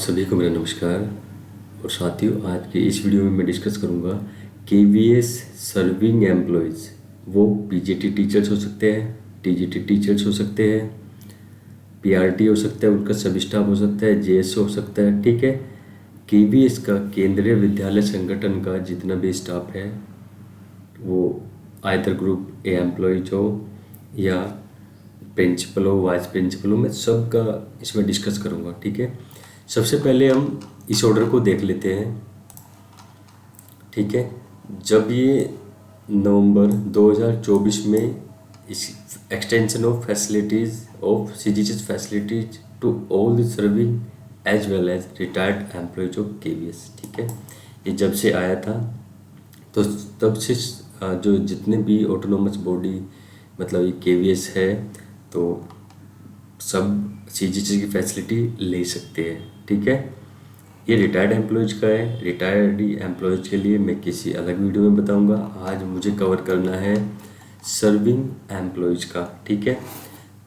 सभी को मेरा नमस्कार। और साथियों, आज की इस वीडियो में मैं डिस्कस करूंगा केवीएस सर्विंग एम्प्लॉयज़। वो पीजीटी टीचर्स हो सकते हैं, टीजीटी टीचर्स हो सकते हैं, पीआरटी हो सकता है, उनका सब स्टाफ हो सकता है, जेएस हो सकता है। ठीक है, केवीएस का केंद्रीय विद्यालय संगठन का जितना भी स्टाफ है वो आइदर ग्रुप ए एम्प्लॉयज हो या प्रिंसिपल हो, वाइस प्रिंसिपल हो, मैं सबका इसमें डिस्कस करूँगा। ठीक है, सबसे पहले हम इस ऑर्डर को देख लेते हैं। ठीक है, जब ये नवंबर 2024 में इस extension of facilities of CGHS facilities to all the serving as well as retired employees of KVS. ठीक है, ये जब से आया था तो तब से जो जितने भी ऑटोनोमस बॉडी मतलब ये केवीएस है तो सब सीजीएचएस की फैसिलिटी ले सकते हैं। ठीक है, ये रिटायर्ड एम्प्लॉयज़ का है। रिटायर्ड एम्प्लॉयज़ के लिए मैं किसी अलग वीडियो में बताऊंगा। आज मुझे कवर करना है सर्विंग एम्प्लॉयज़ का। ठीक है,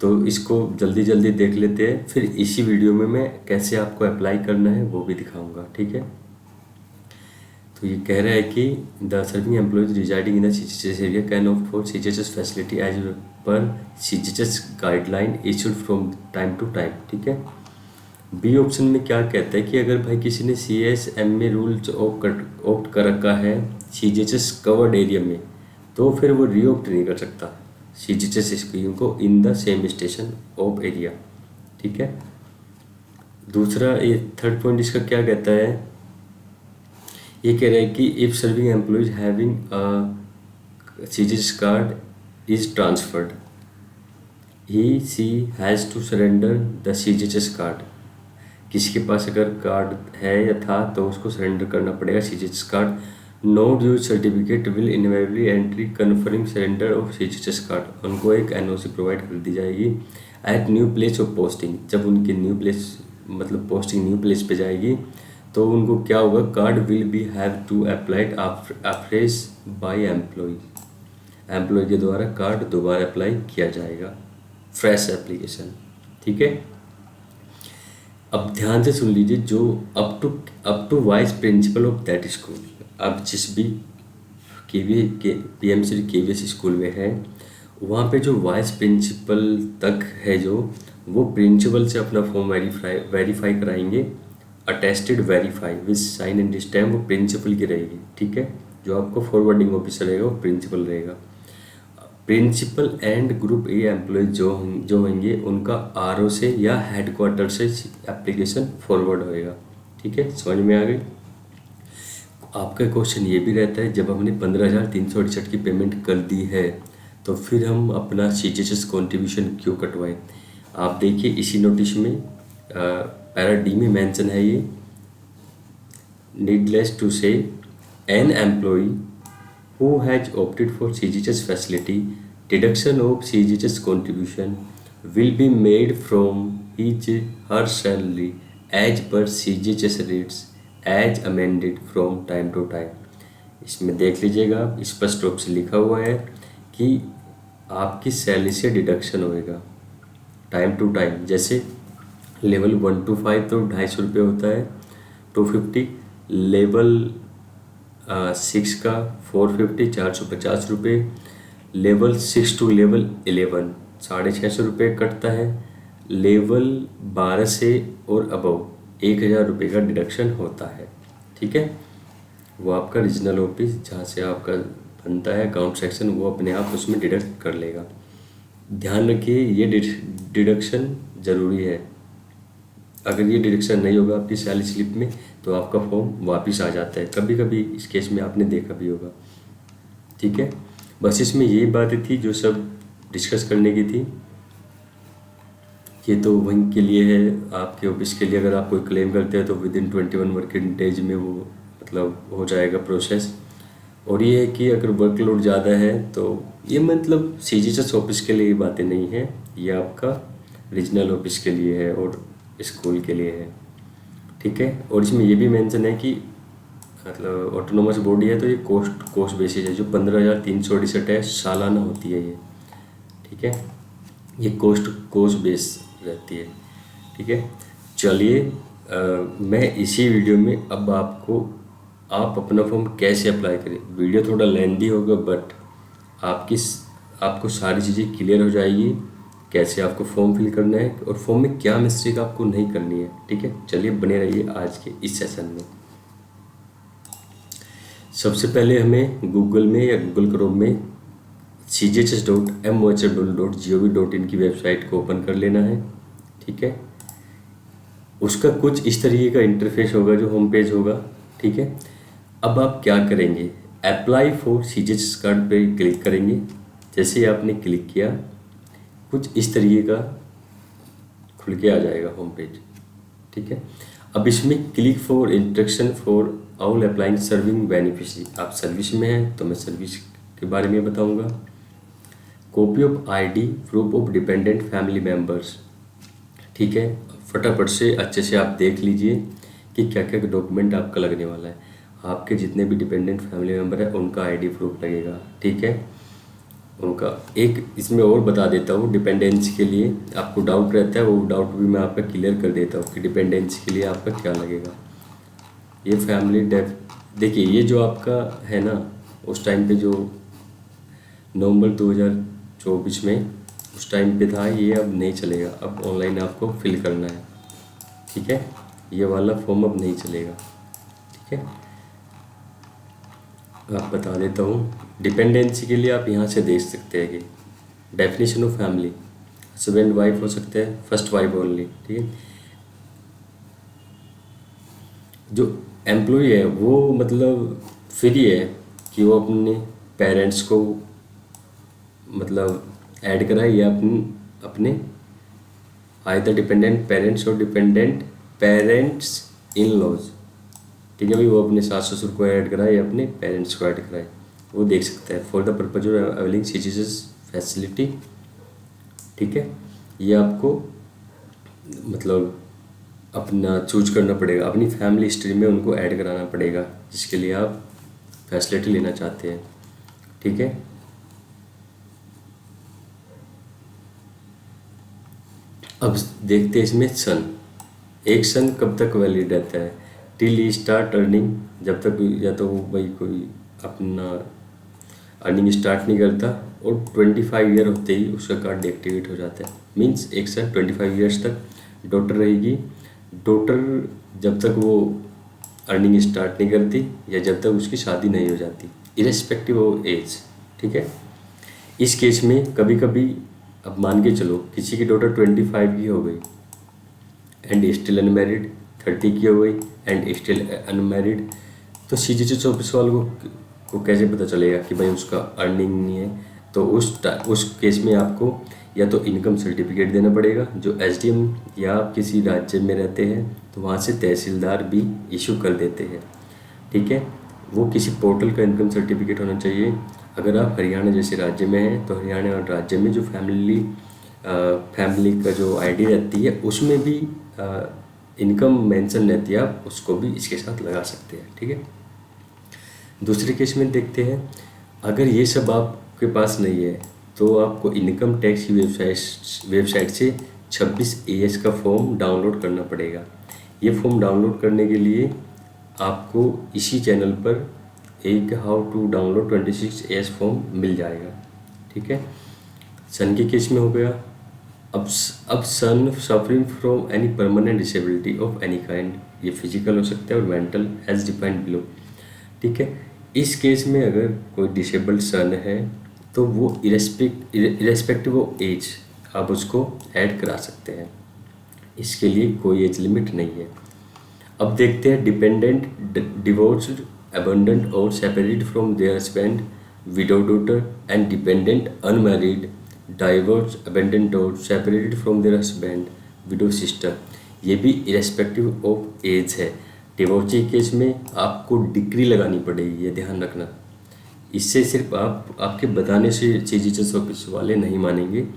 तो इसको जल्दी जल्दी देख लेते हैं, फिर इसी वीडियो में मैं कैसे आपको अप्लाई करना है वो भी दिखाऊंगा। ठीक है, तो ये कह रहा है कि the serving employees residing in the CGHS area can opt for CGHS facility as per CGHS guideline issued from time to time. ठीक है, बी ऑप्शन में क्या कहता है कि अगर भाई किसी ने सीएसएमए रूल्स ऑप्ट कर रखा है सीजीएचएस कवर्ड एरिया में तो फिर वो रीऑप्ट नहीं कर सकता सीजीएचएस स्कीम को in the same station of area. ठीक है, दूसरा ये थर्ड पॉइंट इसका क्या कहता है, ये कह रहा है कि if serving employees having a CGHS card is transferred he she has to surrender the CGHS card. किसी के पास अगर कार्ड है या था तो उसको सरेंडर करना पड़ेगा CGHS card. No due certificate will invariably entry confirming surrender of CGHS card. उनको एक एनओसी प्रोवाइड कर दी जाएगी at new place of posting. जब उनकी न्यू प्लेस मतलब पोस्टिंग न्यू प्लेस पे जाएगी तो उनको क्या होगा, card will be have to applied afresh by employ. Employ के द्वारा कार्ड दोबारा अप्लाई किया जाएगा, फ्रेश एप्लीकेशन। ठीक है, अब ध्यान से सुन लीजिए, जो up to vice principal of that school. अब जिस भी पीएमसी केवीएस स्कूल में है वहाँ पे जो वाइस प्रिंसिपल तक है जो वो प्रिंसिपल से अपना फॉर्म वेरीफाई कराएंगे। Attested verify with sign and stamp वो प्रिंसिपल की रहेगी। ठीक है, जो आपको फॉरवर्डिंग ऑफिसर रहेगा वो प्रिंसिपल रहेगा। Principal and group A employee जो होंगे उनका आरओ से या हेडक्वार्टर से एप्लीकेशन फॉरवर्ड होएगा। ठीक है, समझ में आ गई। आपका क्वेश्चन ये भी रहता है, जब हमने 15,368 की पेमेंट कर दी है तो फिर हम अपना सीजीएचएस कॉन्ट्रीब्यूशन क्यों कटवाएं। आप देखिए इसी नोटिस में पैरा डी में मेंशन है ये, needless to say an employee who has opted for CGHS facility, deduction of CGHS contribution will be made from her salary as per CGHS rates as amended from time to time। इसमें देख लीजिएगा स्पष्ट रूप से लिखा हुआ है कि आपकी सैलरी से डिडक्शन होएगा टाइम टू टाइम। जैसे लेवल 1 to 5 तो 250 रुपये होता है 250, लेवल 6 का 450 450 रुपये, लेवल 6 टू लेवल 11 650 रुपये कटता है, लेवल 12 से और अबव 1000 रुपये का डिडक्शन होता है। ठीक है, वो आपका रीजनल ऑफिस जहाँ से आपका बनता है अकाउंट सेक्शन वो अपने आप उसमें डिडक्ट कर लेगा। ध्यान रखिए ये डिडक्शन ज़रूरी है। अगर ये डिडक्शन नहीं होगा आपकी सैलरी स्लिप में तो आपका फॉर्म वापस आ जाता है। कभी कभी इस केस में आपने देखा भी होगा। ठीक है, बस इसमें यही बातें थी जो सब डिस्कस करने की थी। ये तो वहीं के लिए है, आपके ऑफिस के लिए। अगर आप कोई क्लेम करते हैं तो विदिन 21 वर्किंग डेज में वो मतलब हो जाएगा प्रोसेस। और ये है कि अगर वर्कलोड ज़्यादा है तो ये मतलब सीजीएचएस ऑफिस के लिए बातें नहीं है, ये आपका रीजनल ऑफिस के लिए है और स्कूल के लिए है। ठीक है, और इसमें ये भी मेंशन है कि मतलब ऑटोनोमस बॉडी है तो ये कोस्ट बेसिस है। जो 15,368 है सालाना होती है ये। ठीक है, ये कोस्ट बेस रहती है। ठीक है, चलिए मैं इसी वीडियो में अब आप अपना फॉर्म कैसे अप्लाई करें। वीडियो थोड़ा लेंदी होगा बट आपको सारी चीज़ें क्लियर हो जाएगी, कैसे आपको फॉर्म फिल करना है और फॉर्म में क्या मिस्टेक आपको नहीं करनी है। ठीक है, चलिए बने रहिए आज के इस सेशन में। सबसे पहले हमें गूगल में या गूगल क्रोम में cghs.mohl.gov.in की वेबसाइट को ओपन कर लेना है। ठीक है, उसका कुछ इस तरीके का इंटरफेस होगा जो होम पेज होगा। ठीक है, अब आप क्या करेंगे, अप्लाई फॉर सीजीएचएस कार्ड पे क्लिक करेंगे। जैसे ही आपने क्लिक किया कुछ इस तरीके का खुल के आ जाएगा होम पेज। ठीक है, अब इसमें click for instruction for all applying serving beneficiary. आप सर्विस में हैं तो मैं सर्विस के बारे में बताऊंगा। Copy of ID, proof of dependent family members. ठीक है, फटाफट से अच्छे से आप देख लीजिए कि क्या क्या डॉक्यूमेंट आपका लगने वाला है। आपके जितने भी डिपेंडेंट फैमिली मेम्बर है उनका आईडी प्रूफ लगेगा। ठीक है, उनका एक इसमें और बता देता हूँ, डिपेंडेंसी के लिए आपको डाउट रहता है, वो डाउट भी मैं आपका क्लियर कर देता हूँ कि डिपेंडेंसी के लिए आपका क्या लगेगा। ये फैमिली देखिए, ये जो आपका है ना, उस टाइम पे जो नवंबर 2024 में उस टाइम पे था, ये अब नहीं चलेगा। अब ऑनलाइन आपको फिल करना है। ठीक है, ये वाला फॉर्म अब नहीं चलेगा। ठीक है, आप बता देता हूँ। डिपेंडेंसी के लिए आप यहाँ से देख सकते हैं कि definition of family, husband wife हो सकते हैं, फर्स्ट वाइफ ओनली। ठीक है, जो एम्प्लॉय है वो मतलब फ्री है कि वो अपने पेरेंट्स को मतलब ऐड कराए या अपने आइदर डिपेंडेंट पेरेंट्स और डिपेंडेंट पेरेंट्स इन लॉज। ठीक है भाई, वो अपने सास ससुर को ऐड कराए या अपने पेरेंट्स को ऐड कराए, वो देख सकता है। For the purpose of availing CGHS facility. ठीक है, ये आपको मतलब अपना चूज करना पड़ेगा, अपनी फैमिली हिस्ट्री में उनको ऐड कराना पड़ेगा जिसके लिए आप फैसिलिटी लेना चाहते हैं। ठीक है, अब देखते हैं इसमें सन। एक सन कब तक वैलिड रहता है, टिल ही स्टार्ट अर्निंग, जब तक या तो भाई कोई अपना अर्निंग स्टार्ट नहीं करता और 25 ईयर होते ही उसका कार्ड डीएक्टिवेट हो जाता है। मीन्स एक सन 25 ईयर्स तक डॉटर रहेगी। डॉटर जब तक वो अर्निंग स्टार्ट नहीं करती या जब तक उसकी शादी नहीं हो जाती, इरेस्पेक्टिव ऑफ एज। ठीक है, इस केस में कभी कभी अब मान के चलो किसी की डॉटर 25 की हो गई एंड स्टिल अनमैरिड, 30 की हो गई एंड स्टिल अनमैरिड, तो सीजीएचएस ऑफिस वालों को कैसे पता चलेगा कि भाई उसका अर्निंग नहीं है। तो उस केस में आपको या तो इनकम सर्टिफिकेट देना पड़ेगा, जो एसडीएम या आप किसी राज्य में रहते हैं तो वहाँ से तहसीलदार भी इशू कर देते हैं। ठीक है, वो किसी पोर्टल का इनकम सर्टिफिकेट होना चाहिए। अगर आप हरियाणा जैसे राज्य में हैं तो हरियाणा और राज्य में जो फैमिली का जो आईडी रहती है उसमें भी इनकम मेंशन रहती है, आप उसको भी इसके साथ लगा सकते हैं। ठीक है, दूसरे केस में देखते हैं, अगर ये सब आपके पास नहीं है तो आपको इनकम टैक्स की वेबसाइट से 26 AS का फॉर्म डाउनलोड करना पड़ेगा। ये फॉर्म डाउनलोड करने के लिए आपको इसी चैनल पर एक how to download 26 AS form मिल जाएगा। ठीक है, सन के केस में हो गया। अब son suffering from any permanent disability of any kind, ये फिजिकल हो सकता है और मेंटल एज डिफाइंड बिलो। ठीक है, इस केस में अगर कोई डिसेबल्ड सन है तो वो इरेस्पेक्टिव ऑफ एज आप उसको ऐड करा सकते हैं, इसके लिए कोई एज लिमिट नहीं है। अब देखते हैं डिपेंडेंट, डिवोर्स्ड, अबंडेंट और separated from their husband, widow daughter and dependent unmarried, divorce, abandoned और separated from their husband, widow sister, ये भी इरेस्पेक्टिव ऑफ एज है। डिवोर्सी केस में आपको डिग्री लगानी पड़ेगी, ये ध्यान रखना। इससे सिर्फ आपके बताने से सीजीएचएस ऑफिस वाले नहीं मानेंगे,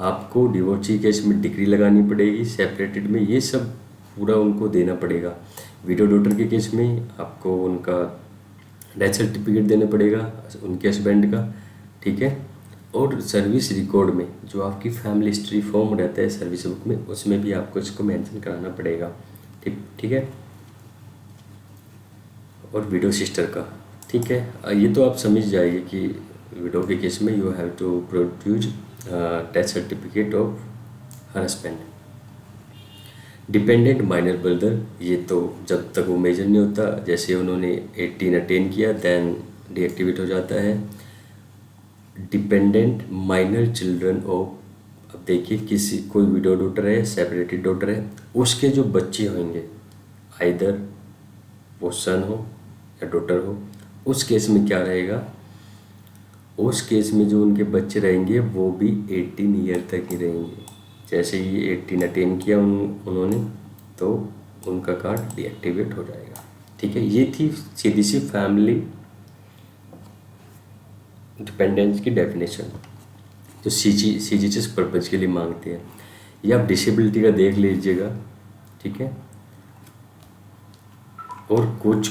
आपको डिवोर्सी केस में डिग्री लगानी पड़ेगी, सेपरेटेड में ये सब पूरा उनको देना पड़ेगा। विडो डॉटर के केस में आपको उनका डेथ सर्टिफिकेट देना पड़ेगा उनके हस्बैंड का। ठीक है, और सर्विस रिकॉर्ड में जो आपकी फैमिली हिस्ट्री फॉर्म रहता है सर्विस बुक में, उसमें भी आपको इसको मेंशन कराना पड़ेगा। ठीक है, और विडो सिस्टर का। ठीक है, ये तो आप समझ जाइए कि विडो के केस में you have to produce death certificate of her husband. Dependent minor brother, ये तो जब तक वो मेजर नहीं होता, जैसे उन्होंने 18 अटेन किया देन डीएक्टिवेट हो जाता है। डिपेंडेंट माइनर चिल्ड्रन ऑफ, अब देखिए किसी कोई विडो डॉटर है, सेपरेटेड डॉटर है, उसके जो बच्चे होंगे आइदर वो सन हो या डॉटर हो, उस केस में क्या रहेगा, उस केस में जो उनके बच्चे रहेंगे वो भी 18 ईयर तक ही रहेंगे। जैसे ही 18 अटेन किया उन्होंने, तो उनका कार्ड डीएक्टिवेट हो जाएगा। ठीक है, ये थी सीधी सी फैमिली डिपेंडेंस की डेफिनेशन जो सीजीएचएस पर्पज़ के लिए मांगते हैं। ये आप डिसेबिलिटी का देख लीजिएगा। ठीक है, और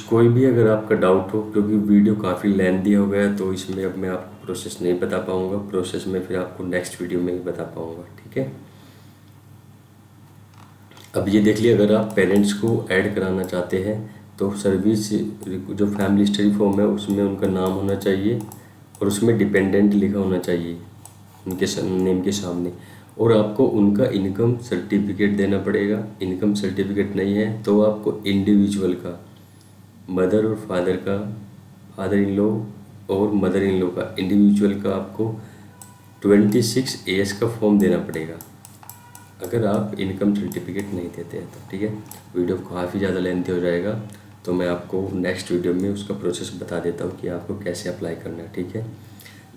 कोई भी अगर आपका डाउट हो, क्योंकि वीडियो काफ़ी लेंथी हो गया तो इसमें अब मैं आपको प्रोसेस नहीं बता पाऊँगा, प्रोसेस में फिर आपको नेक्स्ट वीडियो में ही बता पाऊँगा। ठीक है, अब ये देख लिया, अगर आप पेरेंट्स को ऐड कराना चाहते हैं तो सर्विस जो फैमिली हिस्ट्री फॉर्म है उसमें उनका नाम होना चाहिए और उसमें डिपेंडेंट लिखा होना चाहिए उनके नेम के सामने, और आपको उनका इनकम सर्टिफिकेट देना पड़ेगा। इनकम सर्टिफिकेट नहीं है तो आपको इंडिविजुअल का, मदर और फादर का, फादर इन लॉ और मदर इन लॉ का, इंडिविजुअल का आपको 26 AS का फॉर्म देना पड़ेगा अगर आप इनकम सर्टिफिकेट नहीं देते हैं तो। ठीक है, वीडियो काफ़ी ज़्यादा लेंथी हो जाएगा तो मैं आपको नेक्स्ट वीडियो में उसका प्रोसेस बता देता हूँ कि आपको कैसे अप्लाई करना है। ठीक है,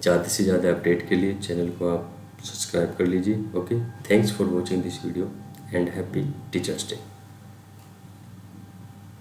ज़्यादा से ज़्यादा अपडेट के लिए चैनल को आप सब्सक्राइब कर लीजिए। Okay, thanks for watching this video and happy teachers day.